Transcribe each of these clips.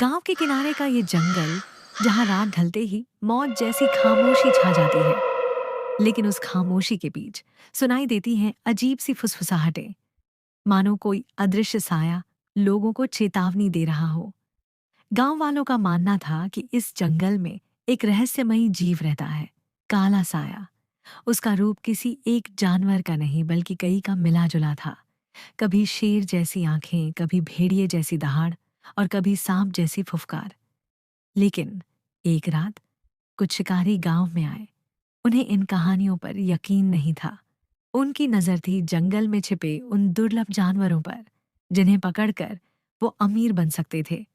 गांव के किनारे का ये जंगल, जहां रात ढलते ही मौत जैसी खामोशी छा जाती है। लेकिन उस खामोशी के बीच सुनाई देती हैं अजीब सी फुसफुसाहटें, मानो कोई अदृश्य साया लोगों को चेतावनी दे रहा हो। गांव वालों का मानना था कि इस जंगल में एक रहस्यमयी जीव रहता है, काला साया। उसका रूप किसी एक जानवर का नहीं बल्कि कई का मिला जुला था। कभी शेर जैसी आंखें, कभी भेड़िए जैसी दहाड़, और कभी सांप जैसी फुफकार। लेकिन एक रात कुछ शिकारी गांव में आए। उन्हें इन कहानियों पर यकीन नहीं था। उनकी नजर थी जंगल में छिपे उन दुर्लभ जानवरों पर, जिन्हें पकड़कर वो अमीर बन सकते थे।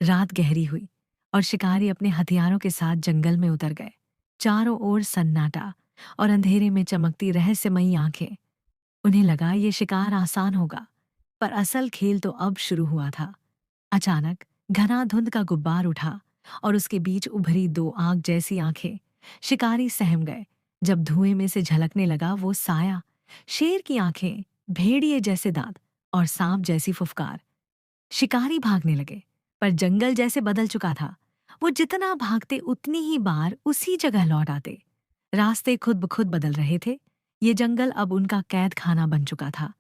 रात गहरी हुई और शिकारी अपने हथियारों के साथ जंगल में उतर गए। चारों ओर सन्नाटा और अंधेरे में चमकती रहस्यमयी आंखें। उन्हें लगा ये शिकार आसान होगा, पर असल खेल तो अब शुरू हुआ था। अचानक घना धुंध का गुब्बार उठा और उसके बीच उभरी दो आग जैसी आंखें। शिकारी सहम गए जब धुएं में से झलकने लगा वो साया। शेर की आंखें, भेड़िए जैसे दांत और सांप जैसी फुफकार। शिकारी भागने लगे, पर जंगल जैसे बदल चुका था। वो जितना भागते उतनी ही बार उसी जगह लौट आते। रास्ते खुद ब खुद बदल रहे थे। ये जंगल अब उनका कैद खाना बन चुका था।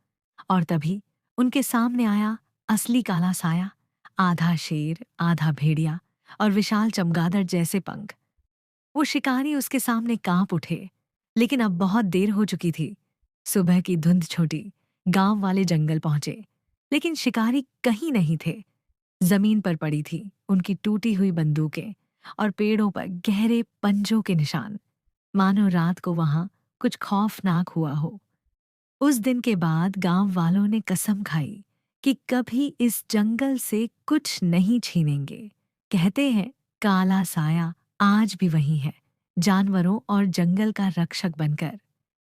और तभी उनके सामने आया असली काला साया। आधा शेर, आधा भेड़िया और विशाल चमगादड़ जैसे पंख। वो शिकारी उसके सामने कांप उठे। लेकिन अब बहुत देर हो चुकी थी। सुबह की धुंध छोटी, गांव वाले जंगल पहुंचे। लेकिन शिकारी कहीं नहीं थे। जमीन पर पड़ी थी उनकी टूटी हुई बंदूकें, और पेड़ों पर गहरे पंजों के निशान, मानो रात को वहां कुछ खौफनाक हुआ हो। उस दिन के बाद गांव वालों ने कसम खाई कि कभी इस जंगल से कुछ नहीं छीनेंगे। कहते हैं काला साया आज भी वही है, जानवरों और जंगल का रक्षक बनकर।